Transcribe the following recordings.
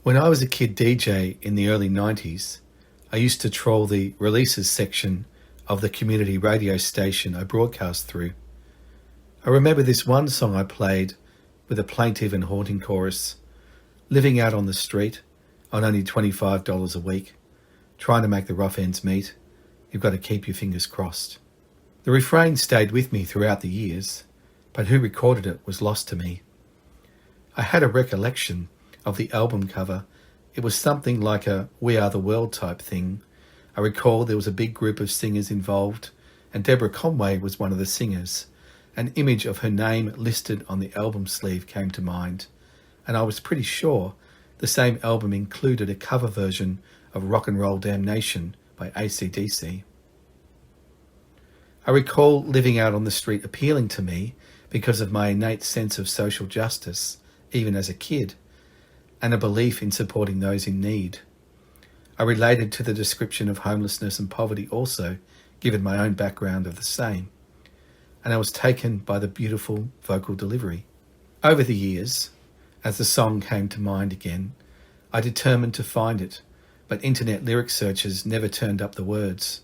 When I was a kid DJ in the early 90s, I used to troll the releases section of the community radio station I broadcast through. I remember this one song I played with a plaintive and haunting chorus: living out on the street on only $25 a week, trying to make the rough ends meet, you've got to keep your fingers crossed. The refrain stayed with me throughout the years, but who recorded it was lost to me. I had a recollection of the album cover. It was something like a We Are the World type thing. I recall there was a big group of singers involved, and Deborah Conway was one of the singers. An image of her name listed on the album sleeve came to mind, and I was pretty sure the same album included a cover version of Rock and Roll Damnation by AC/DC. I recall living out on the street appealing to me because of my innate sense of social justice, even as a kid, and a belief in supporting those in need. I related to the description of homelessness and poverty also, given my own background of the same, and I was taken by the beautiful vocal delivery. Over the years, as the song came to mind again, I determined to find it, but internet lyric searches never turned up the words.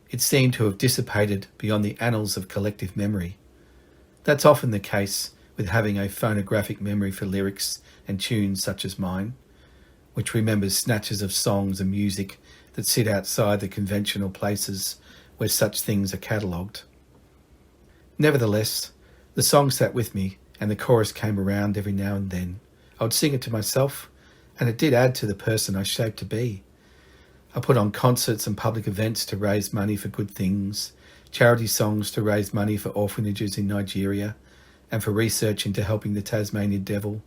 It seemed to have dissipated beyond the annals of collective memory. That's often the case with having a phonographic memory for lyrics and tunes such as mine, which remembers snatches of songs and music that sit outside the conventional places where such things are catalogued. Nevertheless, the song sat with me, and the chorus came around every now and then. I would sing it to myself, and it did add to the person I shaped to be. I put on concerts and public events to raise money for good things, charity songs to raise money for orphanages in Nigeria and for research into helping the Tasmanian devil,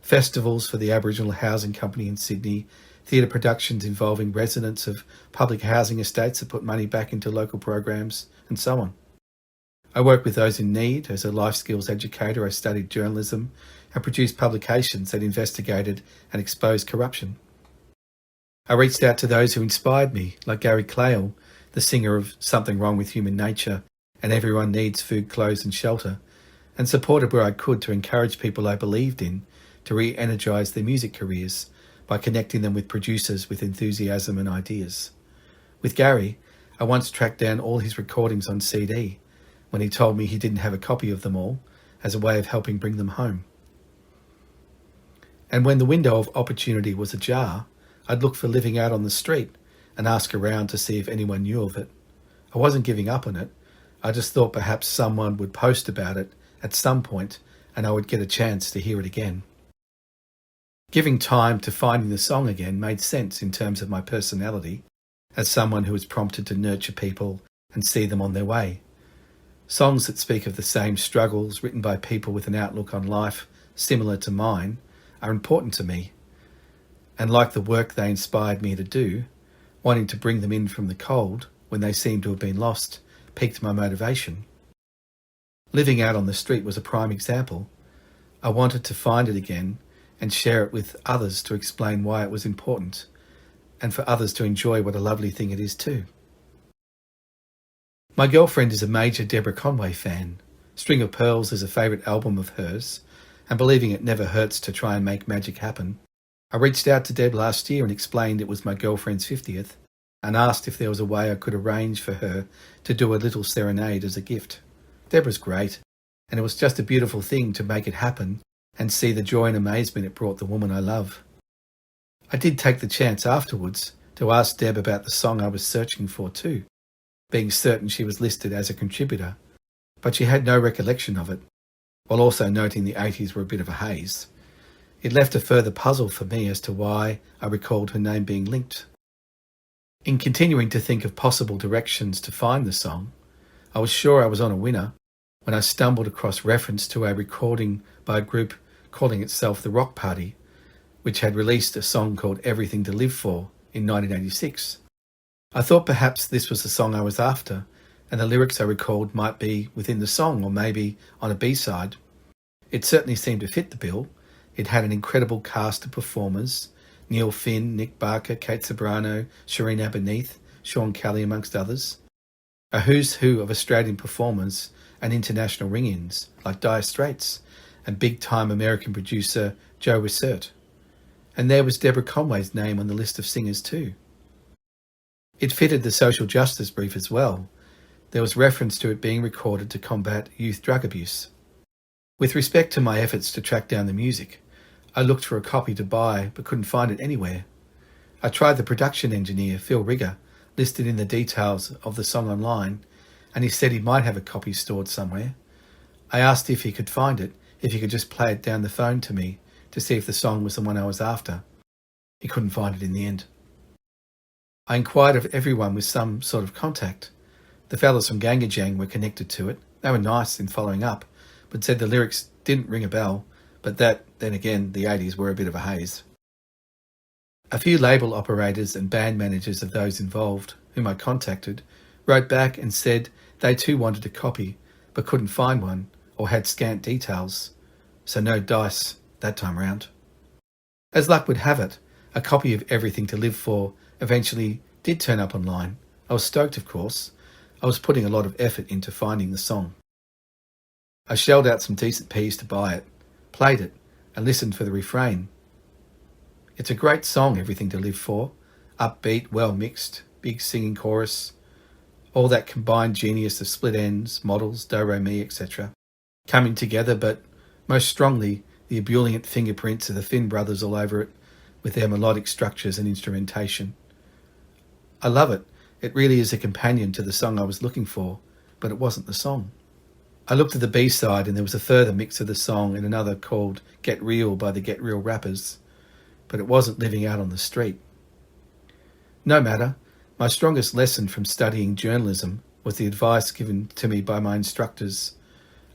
festivals for the Aboriginal Housing Company in Sydney, theatre productions involving residents of public housing estates that put money back into local programs, and so on. I worked with those in need. As a life skills educator, I studied journalism and produced publications that investigated and exposed corruption. I reached out to those who inspired me, like Gary Clayle, the singer of Something Wrong with Human Nature and Everyone Needs Food, Clothes and Shelter, and supported where I could to encourage people I believed in to re-energise their music careers by connecting them with producers with enthusiasm and ideas. With Gary, I once tracked down all his recordings on CD when he told me he didn't have a copy of them all, as a way of helping bring them home. And when the window of opportunity was ajar, I'd look for living out on the street and ask around to see if anyone knew of it. I wasn't giving up on it. I just thought perhaps someone would post about it at some point and I would get a chance to hear it again. Giving time to finding the song again made sense in terms of my personality, as someone who was prompted to nurture people and see them on their way. Songs that speak of the same struggles, written by people with an outlook on life similar to mine, are important to me. And like the work they inspired me to do, wanting to bring them in from the cold when they seemed to have been lost piqued my motivation. Living out on the street was a prime example. I wanted to find it again and share it with others to explain why it was important, and for others to enjoy what a lovely thing it is too. My girlfriend is a major Deborah Conway fan. String of Pearls is a favourite album of hers, and believing it never hurts to try and make magic happen. I reached out to Deb last year and explained it was my girlfriend's 50th, and asked if there was a way I could arrange for her to do a little serenade as a gift. Deborah's great, and it was just a beautiful thing to make it happen and see the joy and amazement it brought the woman I love. I did take the chance afterwards to ask Deb about the song I was searching for too, being certain she was listed as a contributor, but she had no recollection of it, while also noting the 80s were a bit of a haze. It left a further puzzle for me as to why I recalled her name being linked. In continuing to think of possible directions to find the song, I was sure I was on a winner when I stumbled across reference to a recording by a group calling itself The Rock Party, which had released a song called Everything to Live For in 1986. I thought perhaps this was the song I was after, and the lyrics I recalled might be within the song or maybe on a B-side. It certainly seemed to fit the bill. It had an incredible cast of performers: Neil Finn, Nick Barker, Kate Ceberano, Shireen Aberneath, Sean Kelly, amongst others. A who's who of Australian performers and international ring-ins like Dire Straits and big-time American producer Joe Wysert. And there was Deborah Conway's name on the list of singers too. It fitted the social justice brief as well. There was reference to it being recorded to combat youth drug abuse. With respect to my efforts to track down the music, I looked for a copy to buy but couldn't find it anywhere. I tried the production engineer, Phil Rigger, listed in the details of the song online, and he said he might have a copy stored somewhere. I asked if he could find it, if he could just play it down the phone to me to see if the song was the one I was after. He couldn't find it in the end. I inquired of everyone with some sort of contact. The fellas from Gangajang were connected to it. They were nice in following up, but said the lyrics didn't ring a bell, but that, then again, the 80s were a bit of a haze. A few label operators and band managers of those involved, whom I contacted, wrote back and said they too wanted a copy, but couldn't find one or had scant details, so no dice that time round. As luck would have it, a copy of Everything to Live For eventually did turn up online. I was stoked, of course. I was putting a lot of effort into finding the song. I shelled out some decent peas to buy it, played it, and listened for the refrain. It's a great song, Everything to Live For. Upbeat, well mixed, big singing chorus, all that combined genius of split ends, models, do-re-mi, etc. coming together, but most strongly the ebullient fingerprints of the Finn brothers all over it, with their melodic structures and instrumentation. I love it. It really is a companion to the song I was looking for, but it wasn't the song. I looked at the B-side and there was a further mix of the song in another called Get Real by the Get Real Rappers, but it wasn't living out on the street. No matter, my strongest lesson from studying journalism was the advice given to me by my instructors: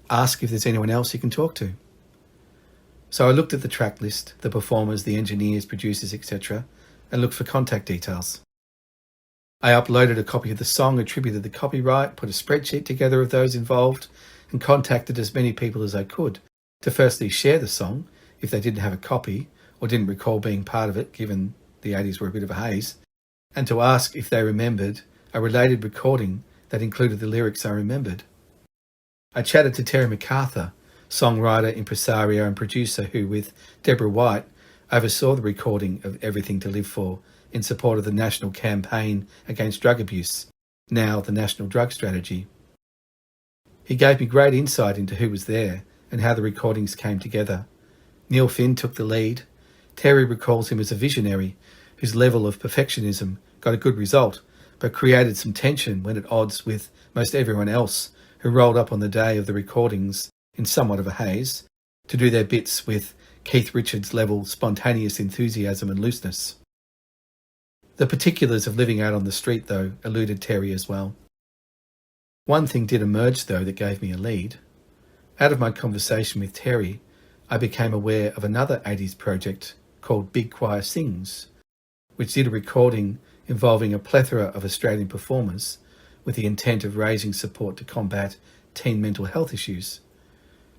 ask if there's anyone else you can talk to. So I looked at the track list, the performers, the engineers, producers, etc., and looked for contact details. I uploaded a copy of the song, attributed the copyright, put a spreadsheet together of those involved, and contacted as many people as I could to firstly share the song if they didn't have a copy or didn't recall being part of it, given the 80s were a bit of a haze, and to ask if they remembered a related recording that included the lyrics I remembered. I chatted to Terry MacArthur, songwriter, impresario and producer who, with Deborah White, oversaw the recording of Everything to Live For in support of the National Campaign Against Drug Abuse, now the National Drug Strategy. He gave me great insight into who was there and how the recordings came together. Neil Finn took the lead. Terry recalls him as a visionary whose level of perfectionism got a good result, but created some tension when at odds with most everyone else who rolled up on the day of the recordings in somewhat of a haze to do their bits with Keith Richards' level spontaneous enthusiasm and looseness. The particulars of living out on the street, though, eluded Terry as well. One thing did emerge, though, that gave me a lead. Out of my conversation with Terry, I became aware of another 80s project called Big Choir Sings, which did a recording involving a plethora of Australian performers with the intent of raising support to combat teen mental health issues.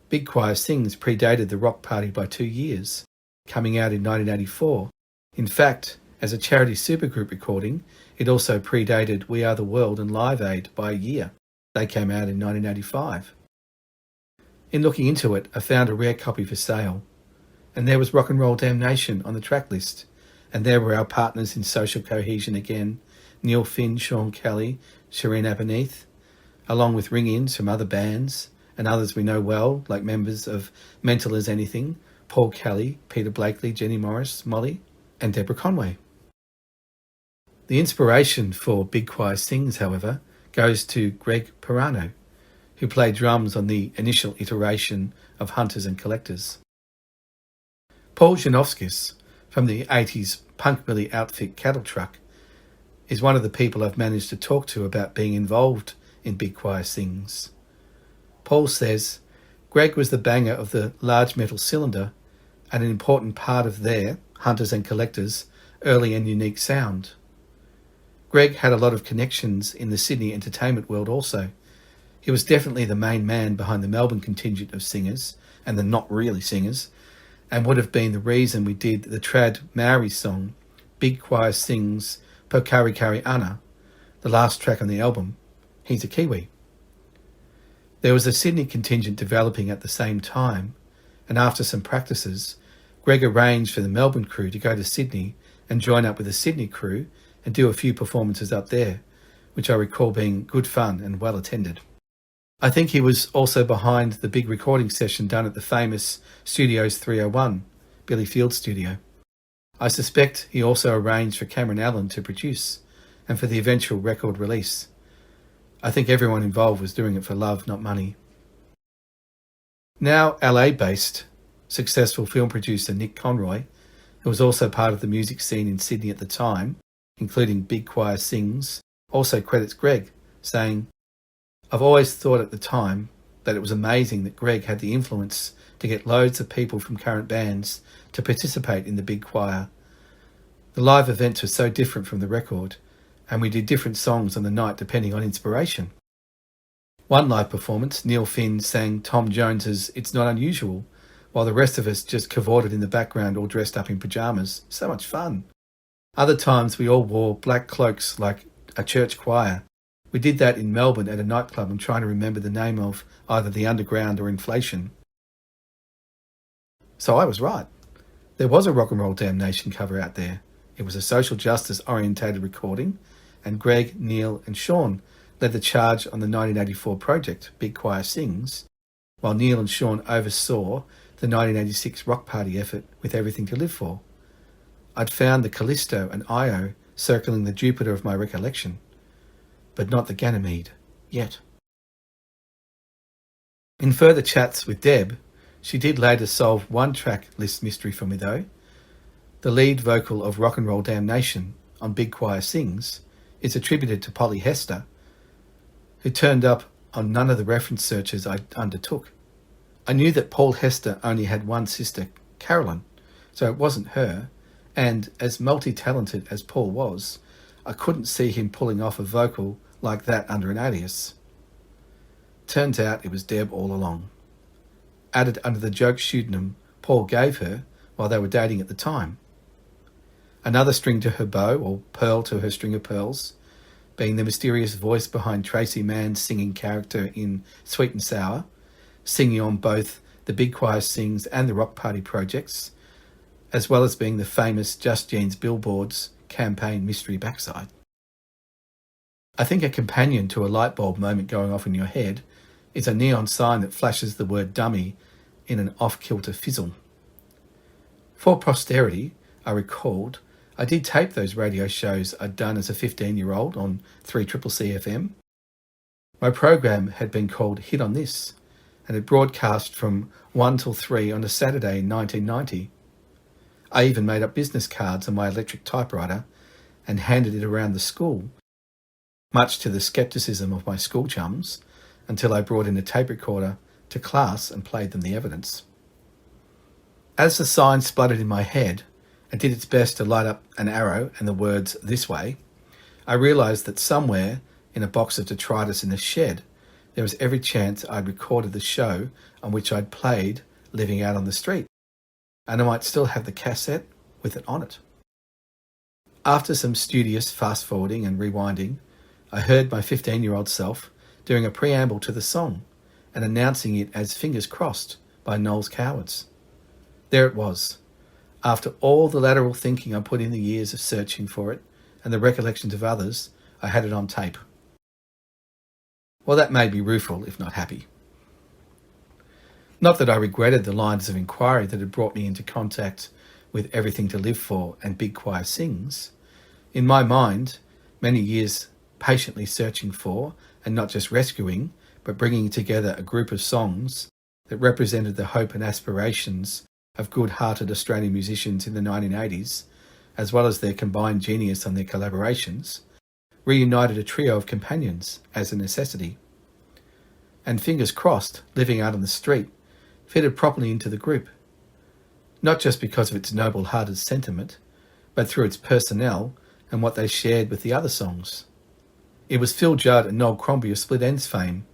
Big Choir Sings predated the Rock Party by 2 years, coming out in 1984. In fact, as a charity supergroup recording, it also predated We Are the World and Live Aid by a year. They came out in 1985. In looking into it, I found a rare copy for sale, and there was Rock and Roll Damnation on the track list, and there were our partners in social cohesion again, Neil Finn, Sean Kelly, Shireen Abeneath, along with ring-ins from other bands and others we know well, like members of Mental as Anything, Paul Kelly, Peter Blakely, Jenny Morris, Molly, and Deborah Conway. The inspiration for Big Choir Sings, however, goes to Greg Pirano, who played drums on the initial iteration of Hunters and Collectors. Paul Janowskis, from the 80s punk-billy outfit Cattle Truck, is one of the people I've managed to talk to about being involved in Big Choir Sings. Paul says Greg was the banger of the large metal cylinder and an important part of their, Hunters and Collectors, early and unique sound. Greg had a lot of connections in the Sydney entertainment world also. He was definitely the main man behind the Melbourne contingent of singers, and the not really singers, and would have been the reason we did the trad Maori song, Big Choir Sings Pokari Kari Ana, the last track on the album. He's a Kiwi. There was a Sydney contingent developing at the same time, and after some practices, Greg arranged for the Melbourne crew to go to Sydney and join up with the Sydney crew and do a few performances up there, which I recall being good fun and well attended. I think he was also behind the big recording session done at the famous Studios 301, Billy Field's studio. I suspect he also arranged for Cameron Allen to produce and for the eventual record release. I think everyone involved was doing it for love, not money. Now LA-based successful film producer Nick Conroy, who was also part of the music scene in Sydney at the time, including Big Choir Sings, also credits Greg, saying, "I've always thought at the time that it was amazing that Greg had the influence to get loads of people from current bands to participate in the Big Choir. The live events were so different from the record, and we did different songs on the night depending on inspiration. One live performance, Neil Finn sang Tom Jones's It's Not Unusual, while the rest of us just cavorted in the background all dressed up in pyjamas. So much fun. Other times we all wore black cloaks like a church choir. We did that in Melbourne at a nightclub. I'm trying to remember the name of either the Underground or Inflation." So I was right. There was a Rock and Roll Damnation cover out there. It was a social justice orientated recording, and Greg, Neil and Sean led the charge on the 1984 project, Big Choir Sings, while Neil and Sean oversaw the 1986 Rock Party effort with Everything to Live For. I'd found the Callisto and Io circling the Jupiter of my recollection, but not the Ganymede, yet. In further chats with Deb, she did later solve one track list mystery for me though. The lead vocal of Rock and Roll Damnation on Big Choir Sings is attributed to Polly Hester, who turned up on none of the reference searches I undertook. I knew that Paul Hester only had one sister, Carolyn, so it wasn't her, and as multi-talented as Paul was, I couldn't see him pulling off a vocal like that under an alias. Turns out it was Deb all along, added under the joke pseudonym Paul gave her while they were dating at the time. Another string to her bow, or pearl to her string of pearls, being the mysterious voice behind Tracy Mann's singing character in Sweet and Sour, singing on both the Big Choir Sings and the Rock Party projects, as well as being the famous Just Jeans Billboards campaign Mystery Backside. I think a companion to a light bulb moment going off in your head is a neon sign that flashes the word dummy in an off-kilter fizzle. For posterity, I recalled, I did tape those radio shows I'd done as a 15-year-old on 3CCC FM. My program had been called Hit on This, and had broadcast from 1 till 3 on a Saturday in 1990. I even made up business cards on my electric typewriter and handed it around the school, much to the scepticism of my school chums, until I brought in a tape recorder to class and played them the evidence. As the sign spluttered in my head and did its best to light up an arrow and the words "this way," I realised that somewhere in a box of detritus in the shed, there was every chance I'd recorded the show on which I'd played Living Out on the Street, and I might still have the cassette with it on it. After some studious fast-forwarding and rewinding, I heard my 15-year-old self doing a preamble to the song and announcing it as Fingers Crossed by Noel's Cowards. There it was. After all the lateral thinking I put in the years of searching for it and the recollections of others, I had it on tape. Well, that made me rueful, if not happy. Not that I regretted the lines of inquiry that had brought me into contact with Everything to Live For and Big Choir Sings. In my mind, many years patiently searching for, and not just rescuing, but bringing together a group of songs that represented the hope and aspirations of good-hearted Australian musicians in the 1980s, as well as their combined genius on their collaborations, reunited a trio of companions as a necessity. And Fingers Crossed, Living Out on the Street, fitted properly into the group, not just because of its noble-hearted sentiment, but through its personnel and what they shared with the other songs. It was Phil Judd and Noel Crombie of Split Enz fame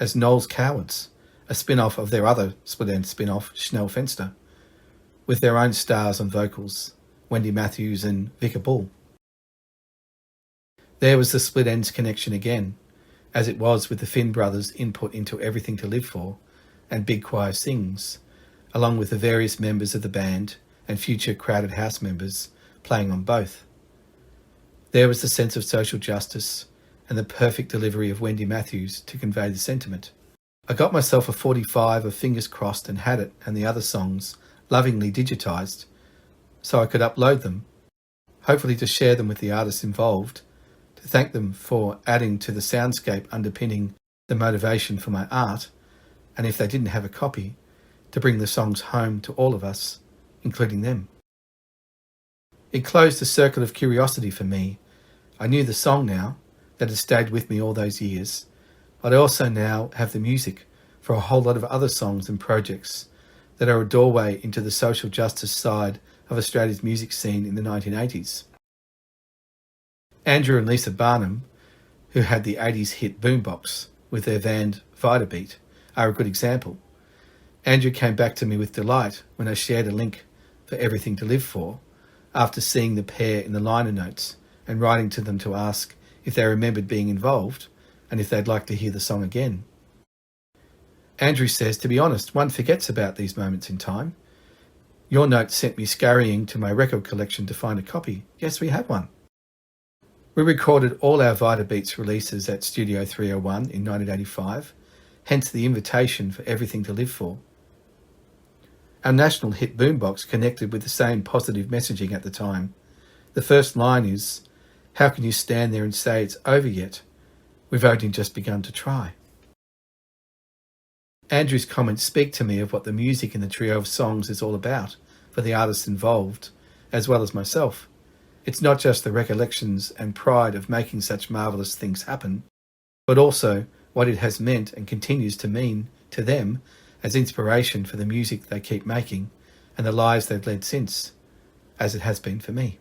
as Noel's Cowards, a spin-off of their other Split Enz spin-off, Schnell Fenster, with their own stars on vocals, Wendy Matthews and Vicar Bull. There was the Split Enz connection again, as it was with the Finn brothers' input into Everything to Live For and Big Choir Sings, along with the various members of the band and future crowded house members playing on both. There was the sense of social justice and the perfect delivery of Wendy Matthews to convey the sentiment. I got myself a 45 of Fingers Crossed and Had It and the other songs lovingly digitised so I could upload them, hopefully to share them with the artists involved, to thank them for adding to the soundscape underpinning the motivation for my art, and if they didn't have a copy, to bring the songs home to all of us, including them. It closed a circle of curiosity for me. I knew the song now, that had stayed with me all those years, but I also now have the music for a whole lot of other songs and projects that are a doorway into the social justice side of Australia's music scene in the 1980s. Andrew and Lisa Barnum, who had the 80s hit Boombox with their band Vitabeat, are a good example. Andrew came back to me with delight when I shared a link for Everything to Live For after seeing the pair in the liner notes and writing to them to ask if they remembered being involved and if they'd like to hear the song again. Andrew says, to be honest, one forgets about these moments in time. Your note sent me scurrying to my record collection to find a copy. Yes, we have one. We recorded all our Vitabeats releases at Studio 301 in 1985, hence the invitation for Everything to Live For. Our national hit Boombox connected with the same positive messaging at the time. The first line is, "How can you stand there and say it's over yet? We've only just begun to try." Andrew's comments speak to me of what the music in the trio of songs is all about for the artists involved, as well as myself. It's not just the recollections and pride of making such marvellous things happen, but also what it has meant and continues to mean to them as inspiration for the music they keep making and the lives they've led since, as it has been for me.